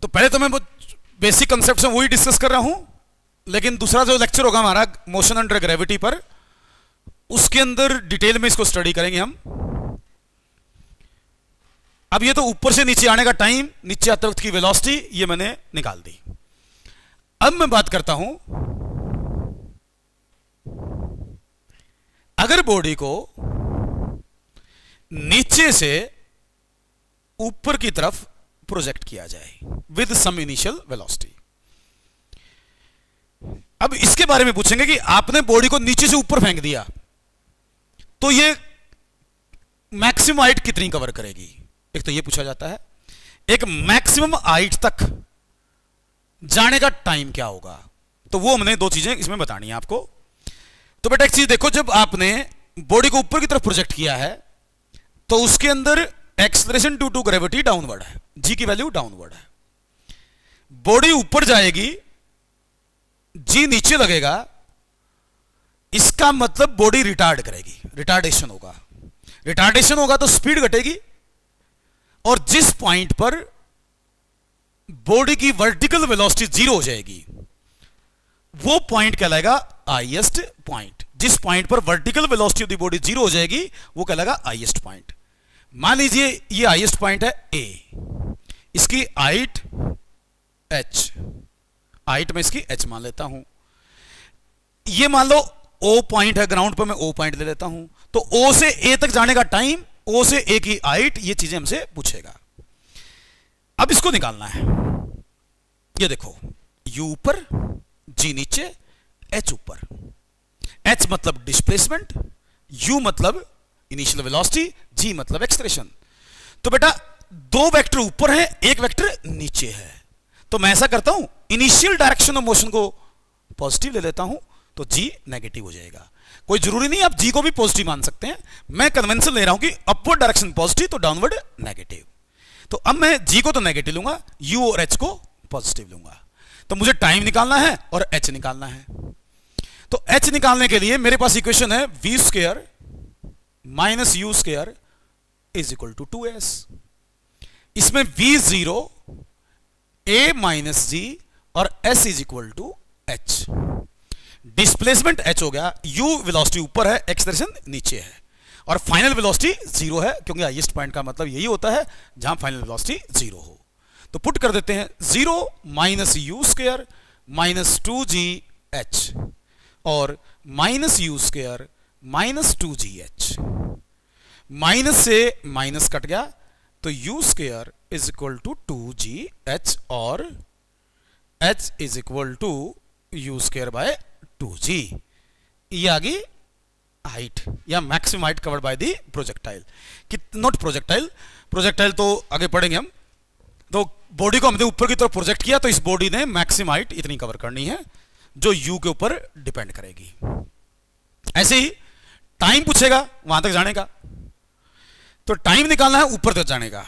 तो पहले तो मैं बेसिक कंसेप्ट से वही डिस्कस कर रहा हूं, लेकिन दूसरा जो लेक्चर होगा हमारा मोशन अंडर ग्रेविटी पर, उसके अंदर डिटेल में इसको स्टडी करेंगे हम। अब ये तो ऊपर से नीचे आने का टाइम, नीचे आते वक्त की वेलोसिटी, ये मैंने निकाल दी। अब मैं बात करता हूं, अगर बॉडी को नीचे से ऊपर की तरफ प्रोजेक्ट किया जाए विद सम इनिशियल वेलोसिटी। अब इसके बारे में पूछेंगे कि आपने बॉडी को नीचे से ऊपर फेंक दिया तो ये मैक्सिमम हाइट कितनी कवर करेगी, एक तो ये पूछा जाता है। एक मैक्सिमम हाइट तक जाने का टाइम क्या होगा, तो वो हमने दो चीजें इसमें बतानी है आपको। तो बेटा एक चीज देखो, जब आपने बॉडी को ऊपर की तरफ प्रोजेक्ट किया है तो उसके अंदर acceleration due to gravity downward है, जी की वैल्यू डाउनवर्ड है। बॉडी ऊपर जाएगी, जी नीचे लगेगा, इसका मतलब बॉडी रिटार्ड करेगी, रिटार्डेशन होगा। रिटार्डेशन होगा तो स्पीड घटेगी, और जिस पॉइंट पर बॉडी की वर्टिकल वेलोसिटी जीरो हो जाएगी वो पॉइंट कहलाएगा हाईएस्ट पॉइंट। जिस पॉइंट पर vertical velocity of the body zero हो जाएगी वो कहलाएगा हाईएस्ट पॉइंट। मान लीजिए ये हाईएस्ट पॉइंट है ए, इसकी हाइट एच, हाइट में इसकी एच मान लेता हूं। ये मान लो ओ पॉइंट है, ग्राउंड पर मैं ओ पॉइंट ले लेता हूं। तो ओ से ए तक जाने का टाइम, ओ से ए की हाइट, ये चीजें हमसे पूछेगा। अब इसको निकालना है। ये देखो, यू ऊपर, जी नीचे, एच ऊपर। एच मतलब डिस्प्लेसमेंट, यू मतलब इनिशियल वेलोसिटी, जी मतलब एक्सेलरेशन। तो बेटा दो वेक्टर ऊपर हैं, एक वेक्टर नीचे है, तो मैं ऐसा करता हूं, इनिशियल डायरेक्शन ऑफ मोशन को पॉजिटिव ले लेता हूं, तो जी नेगेटिव हो जाएगा। कोई जरूरी नहीं आप जी को भी पॉजिटिव मान सकते हैं, मैं कन्वेंशन ले रहा हूं कि अपवर्ड डायरेक्शन पॉजिटिव तो डाउनवर्ड नेगेटिव। तो अब मैं जी को तो नेगेटिव लूंगा, यू और एच को पॉजिटिव लूंगा। तो मुझे टाइम निकालना है और एच निकालना है। तो एच निकालने के लिए मेरे पास इक्वेशन है v square minus you square is equal to 2s। इसमें v zero, a minus g और s is equal to h. Displacement h हो गया, यू वेलोसिटी ऊपर है, एक्सेलरेशन नीचे है, और फाइनल वेलोसिटी जीरो है, क्योंकि हाईएस्ट पॉइंट का मतलब यही होता है जहां फाइनल वेलोसिटी जीरो हो। तो पुट कर देते हैं, zero minus you square minus 2g H और minus you square minus 2g H. Minus से माइनस कट गया तो U square is equal to 2g H और H is equal to U square by 2g। ये आ गई height या maximum height covered by the projectile. Not projectile, projectile तो आगे पढ़ेंगे हम। तो बॉडी को हमने ऊपर की तरफ प्रोजेक्ट किया तो इस बॉडी ने मैक्सिमम हाइट इतनी कवर करनी है जो यू के ऊपर डिपेंड करेगी। ऐसे ही टाइम पूछेगा वहां तक जाने का, तो टाइम निकालना है ऊपर तक जाने का।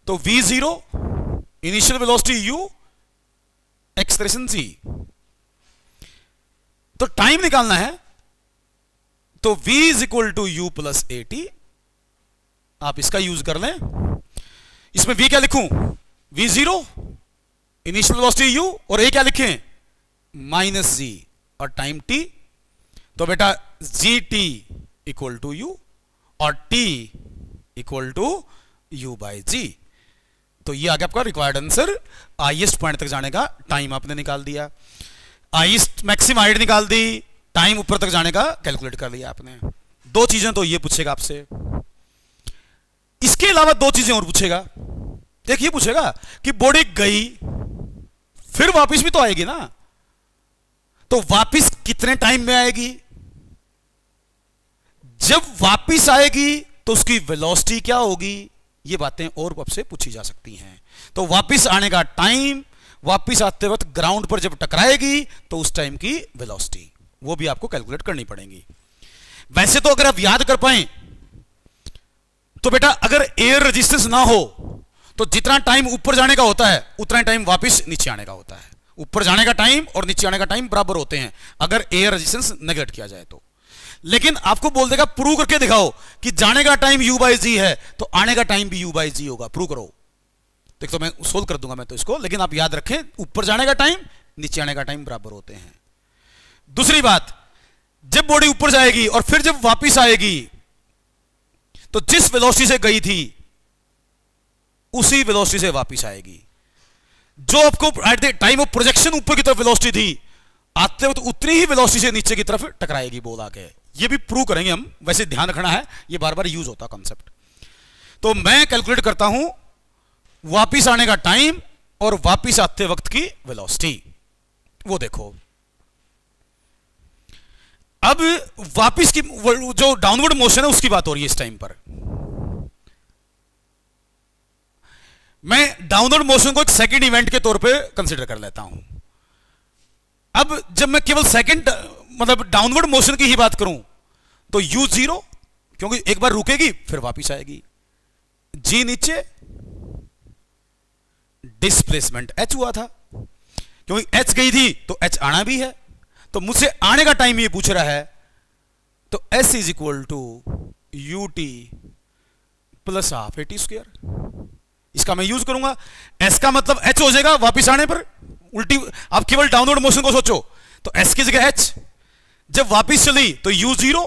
तो v0 initial velocity u, acceleration c। तो टाइम निकालना है तो v is equal to u plus a t. आप इसका यूज कर लें। इसमें v क्या लिखूं, v0 इनिशियल वेलोसिटी u और a क्या लिखें, माइनस जी और टाइम t। तो बेटा G T equal to U और t equal to u by G. तो ये आ गया आपका रिक्वायर्ड आंसर। हाईएस्ट पॉइंट तक जाने का टाइम आपने निकाल दिया, हाईएस्ट मैक्सिमम हाइट निकाल दी, टाइम ऊपर तक जाने का कैलकुलेट कर लिया आपने। दो चीजें तो ये पूछेगा आपसे, इसके अलावा दो चीजें और पूछेगा। एक ये पूछेगा कि बॉडी गई फिर वापस भी तो आएगी ना, तो वापस कितने टाइम में आएगी। जब वापस आएगी तो उसकी वेलोसिटी क्या होगी, ये बातें और आपसे पूछी जा सकती हैं। तो वापस आने का टाइम, वापस आते वक्त ग्राउंड पर जब टकराएगी तो उस टाइम की वेलोसिटी, वो भी आपको कैलकुलेट करनी पड़ेगी। वैसे तो अगर आप याद कर पाए तो बेटा अगर एयर रेजिस्टेंस ना हो तो जितना टाइम ऊपर जाने का होता है उतना टाइम वापस नीचे आने का होता है। ऊपर जाने का टाइम और नीचे आने का टाइम बराबर होते हैं अगर एयर रेजिस्टेंस नेगलेक्ट किया जाए तो। लेकिन आपको बोल देगा प्रूव करके दिखाओ कि जाने का टाइम u बाई जी है तो आने का टाइम भी u बाई जी होगा, प्रूव करो। तो एक तो मैं सोल्व कर दूंगा मैं तो इसको, लेकिन आप याद रखें ऊपर जाने का टाइम नीचे आने का टाइम बराबर होते हैं। दूसरी बात, जब बॉडी ऊपर जाएगी और फिर जब वापस आएगी तो जिस वेलोसिटी से गई थी उसी वेलोसिटी से वापस आएगी। जो आपको at the time of projection ऊपर की तरफ वेलोसिटी थी, आते वक्त उतनी ही वेलोसिटी से नीचे की तरफ टकराएगी बॉल आके। ये भी प्रूव करेंगे हम, वैसे ध्यान रखना है, ये बार बार यूज होता कॉन्सेप्ट। तो मैं कैलकुलेट करता हूं वापिस आने का टाइम और वापिस आते वक्त की वेलोसिटी। वो देखो, अब वापिस की जो डाउनवर्ड मोशन है उसकी बात हो रही है इस टाइम पर। मैं डाउनवर्ड मोशन को एक सेकंड इवेंट के तौर पे कंसीडर कर लेता हूं। अब जब मैं केवल सेकंड मतलब डाउनवर्ड मोशन की ही बात करूं तो u 0, क्योंकि एक बार रुकेगी फिर वापस आएगी। g नीचे, डिस्प्लेसमेंट h हुआ था, क्योंकि h गई थी तो h आना भी है, तो मुझसे आने का टाइम ये पूछ रहा है, तो s is equal to ut plus half at square. इसका मैं यूज करूंगा, s का मतलब h हो जाएगा वापिस आने पर। उल्टी आप केवल डाउनवर्ड मोशन को सोचो तो s की जगह h, जब वापिस चली तो u 0,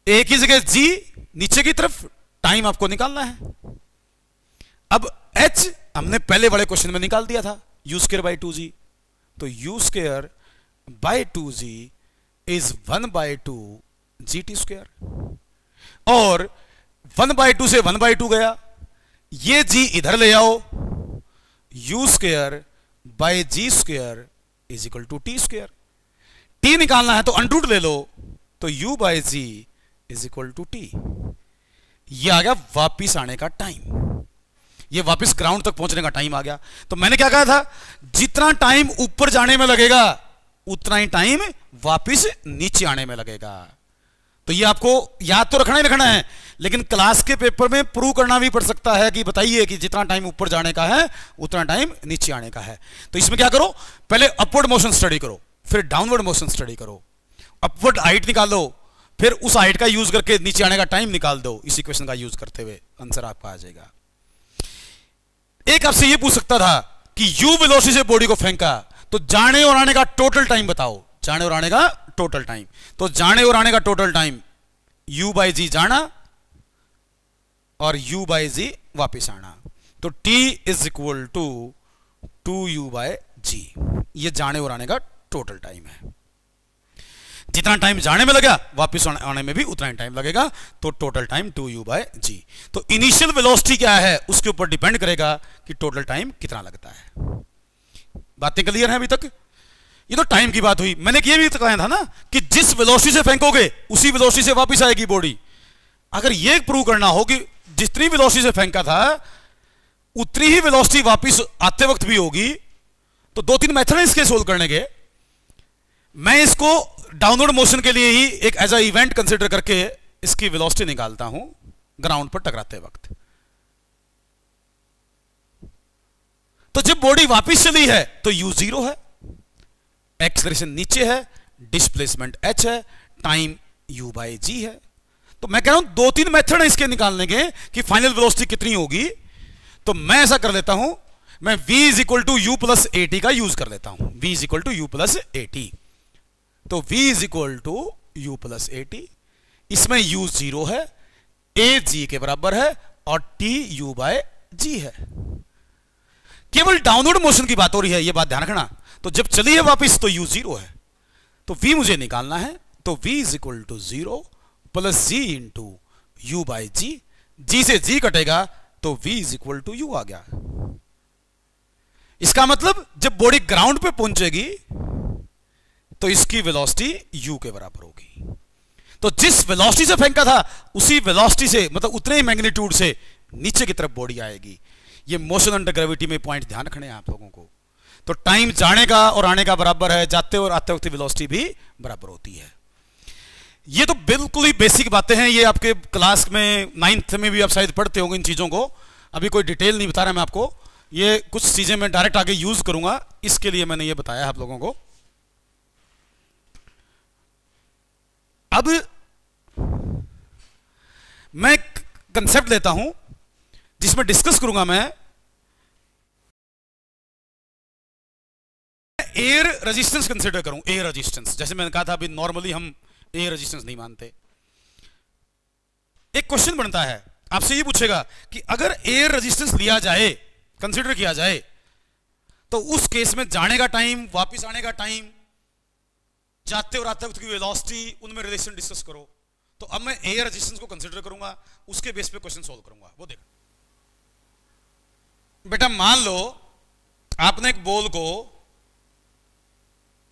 a की जगह g, नीचे की तरफ टाइम आपको निकालना है। अब h हमने पहले वाले क्वेश्चन में निकाल दिया था, u स्क्वायर बाई 2g, तो u square by 2g is 1/2 gt square, और 1/2 से 1/2 गया, ये g इधर ले आओ, u square by g square is equal to t square. t निकालना है तो अंडरूट ले लो, तो u by g is equal to t. ये आ गया वापिस आने का टाइम, ये वापिस ग्राउंड तक पहुंचने का टाइम आ गया। तो मैंने क्या कहा था, जितना टाइम ऊपर जाने में लगेगा उतना ही टाइम वापिस नीचे आने में लगेगा। तो ये आपको याद तो रखना ही रखना है, लेकिन क्लास के पेपर में प्रूव करना भी पड़ सकता है कि बताइए कि जितना टाइम ऊपर जाने का है उतना टाइम नीचे आने का है। तो इसमें क्या करो, पहले अपवर्ड मोशन स्टडी करो, फिर डाउनवर्ड मोशन स्टडी करो, अपवर्ड हाइट निकालो, फिर उस हाइट का यूज करके नीचे आने का टाइम निकाल दो। इस इक्वेशन का यूज करते हुए आंसर आपका आ जाएगा। एक आपसे ये पूछ सकता था कि u वेलोसिटी से बॉडी को फेंका, तो जाने और आने का टोटल टाइम बताओ, जाने और आने का टोटल टाइम। तो जाने और आने का total time u by G जाना और u बाई जी वापिस आना, तो t is equal to 2u by G. ये जाने और आने का टोटल टाइम है। जितना टाइम जाने में लगा वापस आने में भी उतना ही टाइम लगेगा, तो total time 2u by G. तो इनिशियल वेलोसिटी क्या है उसके ऊपर डिपेंड करेगा कि टोटल टाइम कितना लगता है। बातें क्लियर हैं अभी तक? ये तो टाइम की बात हुई। मैंने ये भी तो कहा था ना कि जिस वेलोसिटी से फेंकोगे उसी वेलोसिटी से वापस आएगी बॉडी। अगर ये प्रूव करना हो कि जितनी वेलोसिटी से फेंका था उतनी ही वेलोसिटी वापस आते वक्त भी होगी, तो 2-3 मेथड है इसके सोल्व करने के। मैं इसको डाउनवर्ड मोशन के लिए ही एक एज अ इवेंट कंसीडर करके इसकी वेलोसिटी निकालता हूं ग्राउंड पर टकराते वक्त। तो जब बॉडी वापस चली है तो u 0 है, एक्सेलरेशन नीचे है, डिस्प्लेसमेंट h है, टाइम u बाई जी है। तो मैं कह रहा हूं 2-3 मेथड है इसके निकालने के कि फाइनल वेलोसिटी कितनी होगी। तो मैं ऐसा कर लेता हूं, मैं v is equal to u plus a t का यूज कर लेता हूं। v is equal to u plus a t, तो v is equal to u plus a t. इसमें u 0 है, a g के बराबर है और t u बाय g है। केवल डाउनवर्ड मोशन की बात हो रही है, यह बात ध्यान रखना। तो जब चली है वापस तो u 0 है, तो v मुझे निकालना है, तो v is equal to 0 plus G into U by G. G से g कटेगा तो v is equal to U आ गया। इसका मतलब जब बॉडी ग्राउंड पे पहुंचेगी तो इसकी वेलोसिटी u के बराबर होगी। तो जिस वेलोसिटी से फेंका था उसी वेलोसिटी से, मतलब उतने ही मैग्नीट्यूड से नीचे की तरफ बॉडी आएगी। ये मोशन अंडर ग्रेविटी में पॉइंट ध्यान रखने हैं आप लोगों को। तो टाइम जाने का और आने का बराबर है, जाते और आते वक्त वेलोसिटी भी बराबर होती है। ये तो बिल्कुल ही बेसिक बातें हैं, ये आपके क्लास में 9th में भी आप शायद पढ़ते होंगे इन चीजों को। अभी कोई डिटेल नहीं बता रहा मैं आपको, ये कुछ चीजें मैं डायरेक्ट आगे यूज करूंगा, इसके लिए मैंने ये बताया आप लोगों को। अब मैं कंसेप्ट लेता हूं जिसमें डिस्कस करूंगा मैं एयर रेजिस्टेंस कंसिडर करूं, एयर रेजिस्टेंस, जैसे मैंने कहा था अभी नॉर्मली हम एयर रेजिस्टेंस नहीं मानते। एक क्वेश्चन बनता है, आपसे ये पूछेगा कि अगर एयर रेजिस्टेंस लिया जाए, कंसिडर किया जाए, तो उस केस में जाने का टाइम, वापस आने का टाइम, जाते और आते वक्त की वेलोसिटी, उनमें रिलेशन डिस्कस करो। तो अब मैं एयर रेजिस्टेंस को कंसिडर करूंगा, उसके बेस पे क्वेश्चन सॉल्व करूंगा। वो देखो बेटा, मान लो आपने एक बॉल को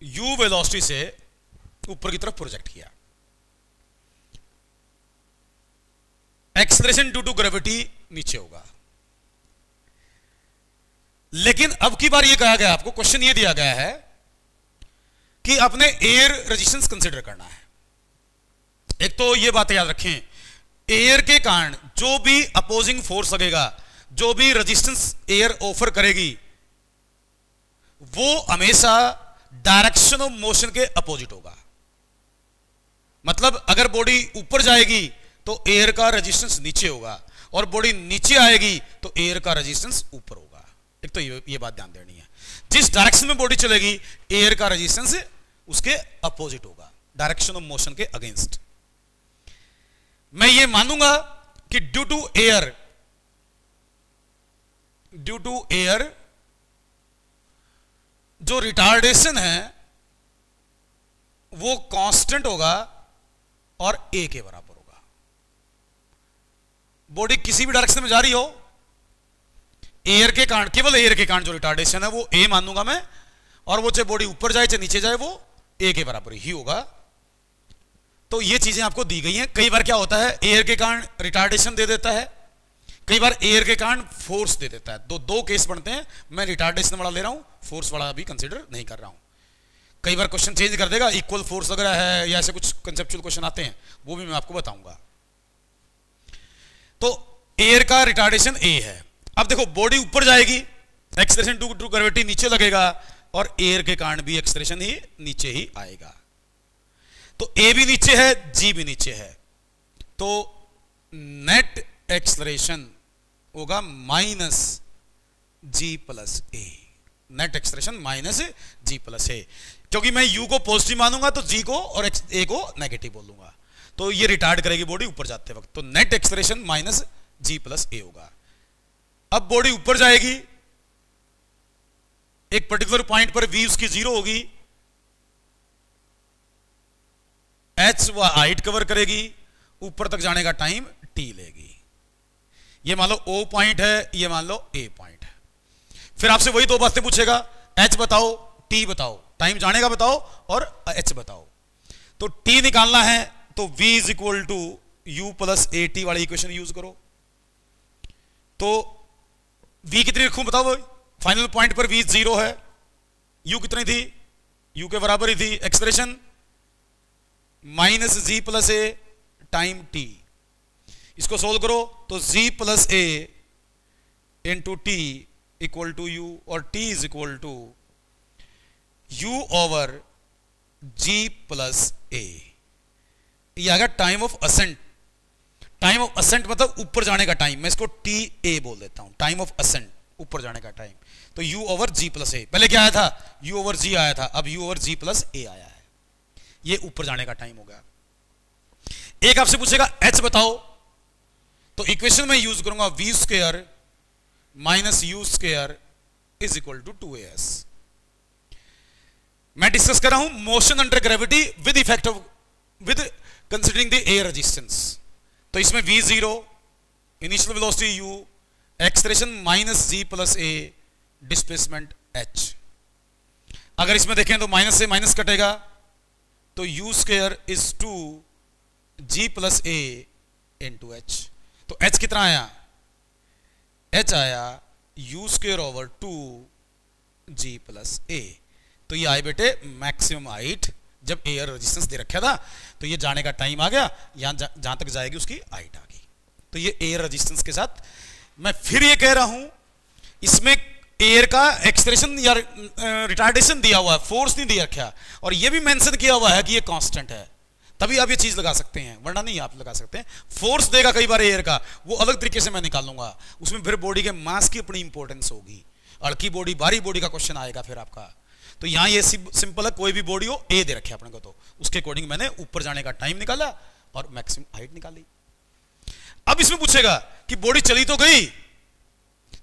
u वेलोसिटी से ऊपर की तरफ प्रोजेक्ट किया, एक्सेलरेशन ड्यू टू ग्रेविटी नीचे होगा। लेकिन अब की बार ये कहा गया, आपको क्वेश्चन ये दिया गया है कि अपने एयर रेजिस्टेंस कंसिडर करना है। एक तो ये बात याद रखें, एयर के कारण जो भी अपोजिंग फोर्स लगेगा, जो भी रेजिस्टेंस एयर ऑफर करेगी, वो हमेशा डायरेक्शन ऑफ मोशन के अपोजिट होगा। मतलब अगर बॉडी ऊपर जाएगी तो एयर का रेजिस्टेंस नीचे होगा, और बॉडी नीचे आएगी तो एयर का रेजिस्टेंस ऊपर होगा। एक तो ये बात ध्यान देनी है, जिस डायरेक्शन में बॉडी चलेगी एयर का रेजिस्टेंस उसके अपोजिट होगा, डायरेक्शन ऑफ मोशन के अगेंस्ट। मैं ये मानूंगा कि ड्यू टू एयर जो रिटार्डेशन है वो कांस्टेंट होगा और ए के बराबर होगा। बॉडी किसी भी डायरेक्शन में जा रही हो, एयर के कारण, केवल एयर के कारण जो रिटार्डेशन है वो ए मानूंगा मैं, और वो चाहे बॉडी ऊपर जाए चाहे नीचे जाए वो ए के बराबर ही होगा। तो ये चीजें आपको दी गई हैं। कई बार क्या होता है, एयर के कारण रिटार्डेशन दे देता है, कई बार एयर के कारण फोर्स दे देता है। दो केस बनते हैं। मैं रिटार्डेशन वाला ले रहा हूं, फोर्स वाला अभी कंसिडर नहीं कर रहा हूं। कई बार क्वेश्चन चेंज कर देगा, इक्वल फोर्स वगैरह है या ऐसे कुछ कंसेप्चुअल क्वेश्चन आते हैं, वो भी मैं आपको बताऊंगा। तो एयर का रिटार्डेशन ए है। अब देखो, बॉडी ऊपर जाएगी, एक्सेलरेशन ड्यू टू ग्रेविटी नीचे लगेगा, और एयर के कारण भी एक्सेलरेशन ही नीचे ही आएगा। तो ए भी नीचे है, जी भी नीचे है, तो नेट एक्सेलरेशन होगा माइनस जी प्लस ए। Net acceleration minus G plus ए, क्योंकि मैं यू को पॉजिटिव मानूंगा तो जी को और ए को नेगेटिव बोलूंगा, तो ये रिटार्ड करेगी बॉडी ऊपर जाते वक्त। तो net acceleration minus G plus ए होगा। अब बॉडी ऊपर जाएगी, एक पर्टिकुलर पॉइंट पर वी उसकी 0 होगी, एच वह हाइट कवर करेगी, ऊपर तक जाने का टाइम टी लेगी। ये मान लो ओ पॉइंट है, ये मान लो ए पॉइंट है। फिर आपसे वही दो बातें पूछेगा, एच बताओ, टी बताओ, टाइम जाने का बताओ और एच बताओ। तो टी निकालना है तो v is equal to u plus a t वाली इक्वेशन यूज करो। तो v कितनी रखूं बताओ भाई? फाइनल पॉइंट पर v 0 है, u कितनी थी? u के बराबर ही थी। Expression minus G plus A time T, इसको सोल्व करो तो z plus A into T equal to U, और t is equal to u over g plus A. ये आ गया time of ascent. Time of ascent मतलब ऊपर जाने का टाइम, मैं इसको टी ए बोल देता हूं, टाइम ऑफ असेंट, ऊपर जाने का टाइम। तो u ओवर g प्लस ए, पहले क्या आया था? u ओवर g आया था, अब u ओवर g प्लस ए आया है। ये ऊपर जाने का टाइम हो गया। एक आपसे पूछेगा h बताओ, तो इक्वेशन में यूज करूंगा v square minus u square is equal to 2as। मैं डिस्कस कर रहा हूं motion under gravity with effect of with considering the air resistance. तो इसमें v 0, initial velocity u, acceleration minus g plus a, displacement h। अगर इसमें देखें तो माइनस से माइनस कटेगा, तो u square is 2g plus a into h। तो h कितना आया? h आया u square over 2g plus a। तो ये आए बेटे मैक्सिमम हाइट, जब एयर रेजिस्टेंस दे रखा था तो ये जाने का टाइम आ गया, यहां जहां तक जाएगी उसकी हाइट आ गई। तो ये एयर रेजिस्टेंस के साथ मैं फिर ये कह रहा हूं, इसमें एयर का एक्सेलरेशन या रिटार्डेशन दिया हुआ है, फोर्स नहीं दिया रखा, और ये भी मेंशन किया हुआ है कि ये कांस्टेंट है, तभी आप ये चीज लगा सकते हैं, वरना नहीं आप लगा सकते हैं। फोर्स देगा कई बार एयर का, वो अलग तरीके से मैं निकालूंगा, उसमें फिर बॉडी के मास की अपनी इंपॉर्टेंस होगी। अड़की बॉडी, भारी बॉडी का क्वेश्चन आएगा फिर आपका, तो तो यहां ये सिंपल है, कोई भी बॉडी हो, ए दे रखे अपने को, तो उसके अकॉर्डिंग मैंने ऊपर जाने का टाइम निकाला और मैक्सिमम हाइट निकाली। अब इसमें पूछेगा कि बॉडी चली तो गई,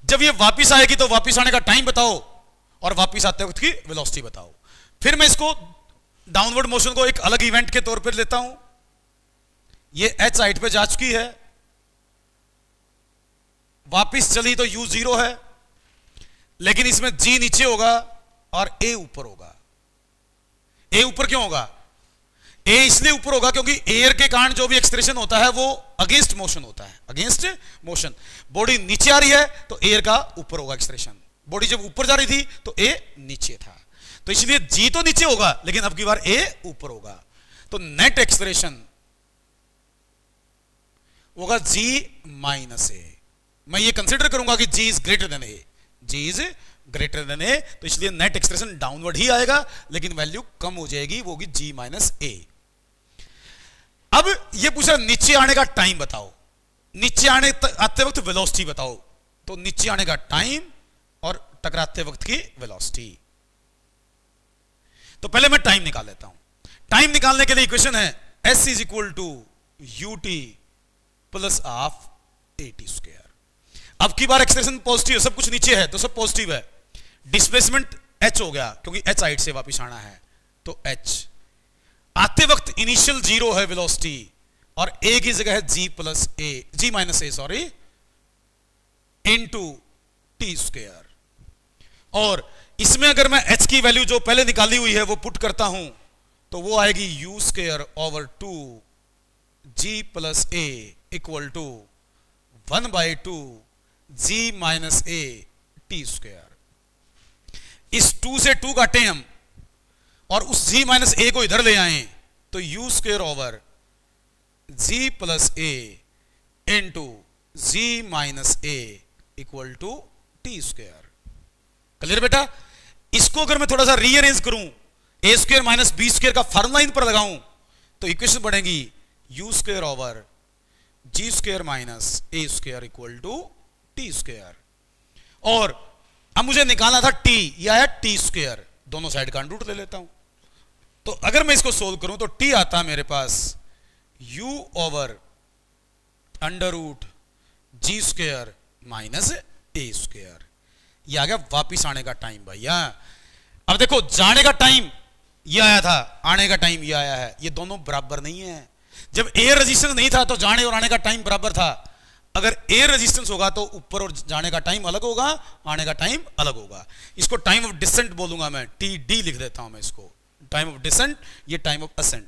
जब ये वापस आएगी तो वापस आने का टाइम बताओ और वापस आते वक्त की वेलोसिटी बताओ। फिर मैं इसको डाउनवर्ड मोशन को एक अलग इवेंट के तौर पर लेता हूं। ये एच हाइट पे जा चुकी है, वापस चली तो u 0 है, लेकिन इसमें g नीचे होगा और a ऊपर होगा। a ऊपर क्यों होगा? a इसलिए ऊपर होगा क्योंकि एयर के कारण जो भी एक्सप्रेशन होता है वो अगेंस्ट मोशन होता है, अगेंस्ट मोशन। बॉडी नीचे आ रही है तो एयर का ऊपर होगा एक्सप्रेशन, बॉडी जब ऊपर जा रही थी तो a नीचे था, तो इसलिए g तो नीचे होगा लेकिन अब की बार a ऊपर होगा। तो नेट एक्सप्रेशन होगा g माइनस a। मैं ये कंसीडर करूंगा कि g is greater than a, g is greater than a, तो इसलिए नेट एक्सप्रेशन डाउनवर्ड ही आएगा लेकिन वैल्यू कम हो जाएगी, वो होगी g माइनस a। अब ये पूछा नीचे आने का टाइम बताओ, नीचे आते वक्त वेलोसिटी बताओ, तो नीचे आने का टाइम और टकराते वक्त की वेलोसिटी। तो पहले मैं टाइम निकाल लेता हूं। टाइम निकालने के लिए इक्वेशन है s is equal to ut plus half at square. अब की बार एक्सप्रेशन पॉजिटिव है, सब कुछ नीचे है तो सब पॉजिटिव है। डिस्प्लेसमेंट h हो गया क्योंकि h हाइट से वापस आना है, तो h आते वक्त इनिशियल 0 है वेलोसिटी और a की जगह है g minus a sorry into t square. और इसमें अगर मैं h की वैल्यू जो पहले निकाली हुई है वो पुट करता हूं तो वो आएगी u square over 2 g plus a equal to 1/2 g minus a t square. इस 2 से 2 काटे हम और उस g माइनस a को इधर ले आए तो u square over g plus a into g minus a equal to t square. Clear बेटा? इसको अगर मैं थोड़ा सा रीअरेंज करूं, a square minus b square का फार्मूला इन पर लगाऊं तो इक्वेशन बनेगी u square over g square minus a square equal to t square. और अब मुझे निकालना था t, यह है t स्क्वायर, दोनों साइड का अंडर रूट ले लेता हूं। तो अगर मैं इसको सोल्व करूं तो t आता है मेरे पास u over under root g square minus a square. ये आ गया वापिस आने का टाइम भैया। अब देखो जाने का टाइम ये आया था, आने का टाइम ये आया है, ये दोनों बराबर नहीं है। जब एयर रेजिस्टेंस नहीं था तो जाने और आने का टाइम बराबर था। अगर एयर रेजिस्टेंस होगा तो ऊपर और जाने का टाइम अलग होगा, आने का टाइम अलग होगा। इसको टाइम ऑफ डिसेंट बोलूंगा मैं, TD लिख देता हूं मैं इसको, टाइम ऑफ डिसेंट, ये time of ascent.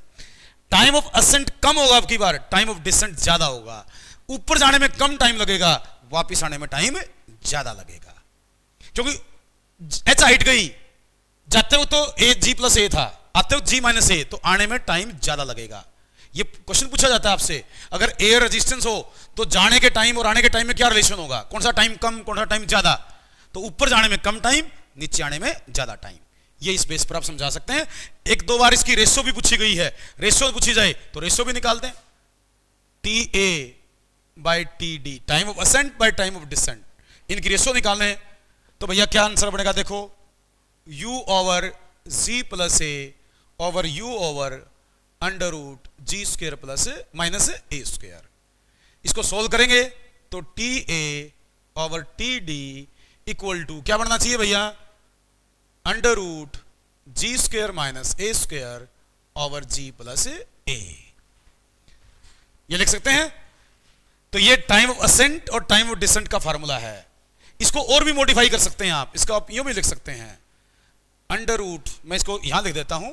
Time of ascent कम होगा अब की बार, टाइम ऑफ डिसेंट ज्यादा होगा। ऊपर जाने में कम टाइम लगेगा, वापिस आने में टाइम ज्यादा लगेगा, क्योंकि h हाइट गई, जाते हो तो g प्लस a था, आते हो g माइनस a, तो आने में टाइम ज्यादा लगेगा। ये क्वेश्चन पूछा जाता है आपसे, अगर एयर रेजिस्टेंस हो तो जाने के टाइम और आने के टाइम में क्या रिलेशन होगा, कौन सा टाइम कम कौन सा टाइम ज्यादा? तो ऊपर जाने में कम टाइम, नीचे आने में ज्यादा टाइम। ये इस बेस पर आप समझा सकते हैं। एक दो बार इसकी रेशो भी पूछी गई है, रेशो पूछी जाए तो रेशो भी निकाल दें, TA by TD, time of ascent by time of descent, इनकी रेशो निकालने तो भैया क्या आंसर बनेगा? देखो u over g plus a over u over under root g square plus minus a square. इसको सोल्व करेंगे तो TA over TD equal to क्या बनना चाहिए भैया? Under root g square minus a square over g plus a। ये लिख सकते हैं। तो ये टाइम ऑफ असेंट और टाइम ऑफ डिसेंट का फार्मूला है। इसको और भी मॉडिफाई कर सकते हैं आप, इसका आप यूं भी लिख सकते हैं, अंडर रूट, मैं इसको यहां लिख देता हूं।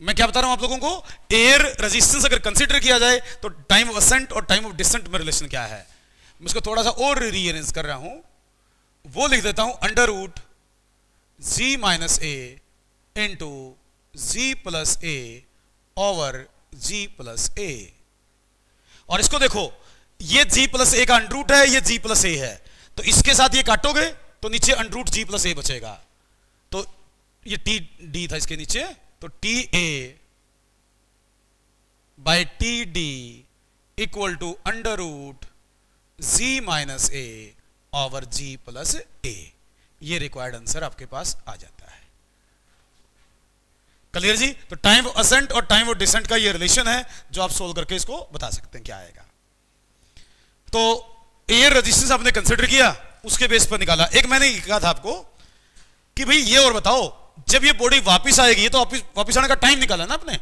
मैं क्या बता रहा हूं आप लोगों को, एयर रेजिस्टेंस अगर कंसीडर किया जाए तो टाइम ऑफ असेंट और टाइम ऑफ डिसेंट में रिलेशन क्या है। मैं इसको थोड़ा सा और रीअरेंज कर रहा हूं, वो लिख देता हूं under root g minus a into g plus a over g plus a। और इसको देखो, ये g प्लस a का अंडर रूट है, ये g प्लस a है, तो इसके साथ ये काटोगे तो नीचे under root g plus a बचेगा। तो ये TD था इसके नीचे, तो TA by TD equal to under root g minus a over g plus a। ये रिक्वायर्ड आंसर आपके पास आ जाता है। क्लियर जी? तो टाइम ऑफ असेंट और टाइम ऑफ डिसेंट का ये रिलेशन है जो आप सोल्व करके इसको बता सकते हैं क्या आएगा। तो एयर रेजिस्टेंस आपने कंसिडर किया, उसके बेस पर निकाला। एक मैंने कहा था आपको कि भाई ये और बताओ, जब ये बॉडी वापस आएगी, तो वापस आने का टाइम निकाला ना आपने,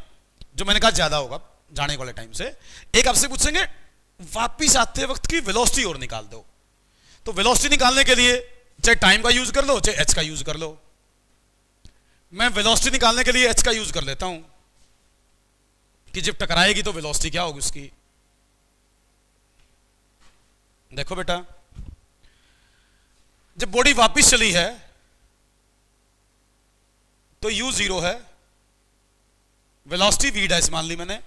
जो मैंने कहा ज्यादा होगा जाने वाले टाइम से। एक आपसे पूछेंगे वापस आते वक्त की वेलोसिटी और निकाल दो। तो वेलोसिटी निकालने के लिए चाहे टाइम का यूज कर लो, चाहे एच का यूज कर लो। मैं वेलोसिटी निकालने के लिए एच का यूज कर लेता हूं कि जब टकराएगी तो वेलोसिटी क्या होगी उसकी। देखो बेटा, जब बॉडी वापस चली है तो u 0 है, वेलोसिटी v डैश मान ली मैंने,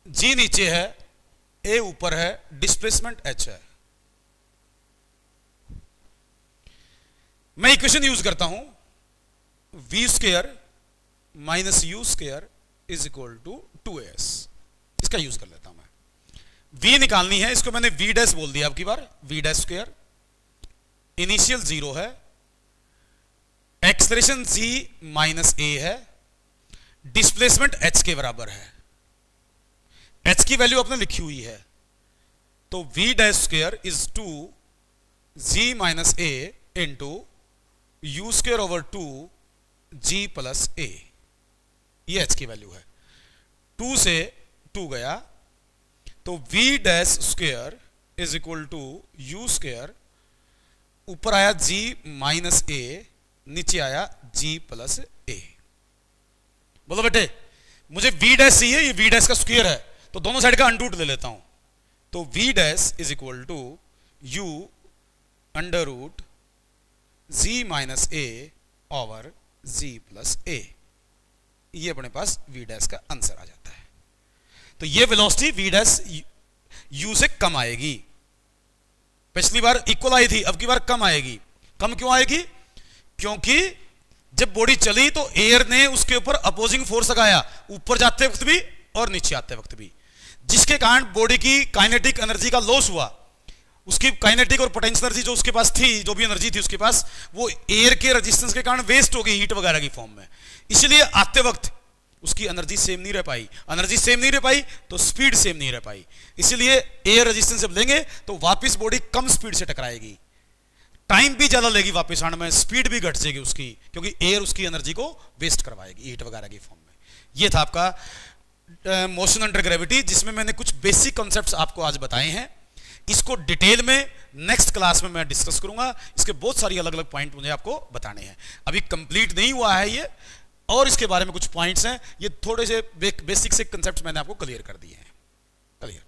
g नीचे है, a ऊपर है, डिस्प्लेसमेंट h है। मैं इक्वेशन यूज करता हूं v square minus u square is equal to 2as। इसका यूज कर लेता हूं मैं। v निकालनी है, इसको मैंने v डैश बोल दिया अब की बार, v डैश स्क्वायर। इनिशियल 0 है, एक्सलेरेशन g माइनस a है, डिस्प्लेसमेंट h के बराबर है। h की वैल्यू आपने लिखी हुई है, तो v dash square is 2 g minus a into u square over 2 g plus a। ये h की वैल्यू है। 2 से 2 गया तो v dash square is equal to u square, ऊपर आया g माइनस a, नीचे आया g प्लस a। बोलो बेटे, मुझे v डैश चाहिए, ये v डैश का स्क्वायर है, तो दोनों साइड का अंडर रूट ले लेता हूं। तो v dash is equal to u under root g minus a over g plus a। ये अपने पास v डैश का आंसर आ जाता है। तो ये वेलोसिटी v डैश u से कम आएगी। पिछली बार इक्वल आई थी, अब की बार कम आएगी। कम क्यों आएगी? क्योंकि जब बॉडी चली तो एयर ने उसके ऊपर अपोजिंग फोर्स लगाया, ऊपर जाते वक्त भी और नीचे आते वक्त भी, जिसके कारण बॉडी की काइनेटिक एनर्जी का लॉस हुआ। उसकी काइनेटिक और पोटेंशियल एनर्जी जो उसके पास थी, जो भी एनर्जी थी उसके पास, वो एयर के रेजिस्टेंस के कारण वेस्ट हो गई हीट वगैरह की फॉर्म में। इसलिए आते वक्त उसकी एनर्जी सेम नहीं रह पाई। एनर्जी सेम नहीं रह पाई तो स्पीड सेम नहीं रह पाई। इसलिए एयर रेजिस्टेंस जब लेंगे तो वापस बॉडी कम स्पीड से टकराएगी, टाइम भी ज्यादा लेगी वापस आने में, स्पीड भी घट जाएगी उसकी, क्योंकि एयर उसकी एनर्जी को वेस्ट करवाएगी हीट वगैरह की फॉर्म में। ये था आपका मोशन अंडर ग्रेविटी, जिसमें मैंने कुछ बेसिक कॉन्सेप्ट्स आपको आज बताए हैं। इसको डिटेल में नेक्स्ट क्लास में मैं डिस्कस करूंगा। इसके बहुत सारी अलग अलग पॉइंट मुझे आपको बताने हैं, अभी कंप्लीट नहीं हुआ है ये, और इसके बारे में कुछ पॉइंट्स हैं। ये थोड़े से बेसिक से कॉन्सेप्ट्स मैंने आपको क्लियर कर दिए हैं। क्लियर।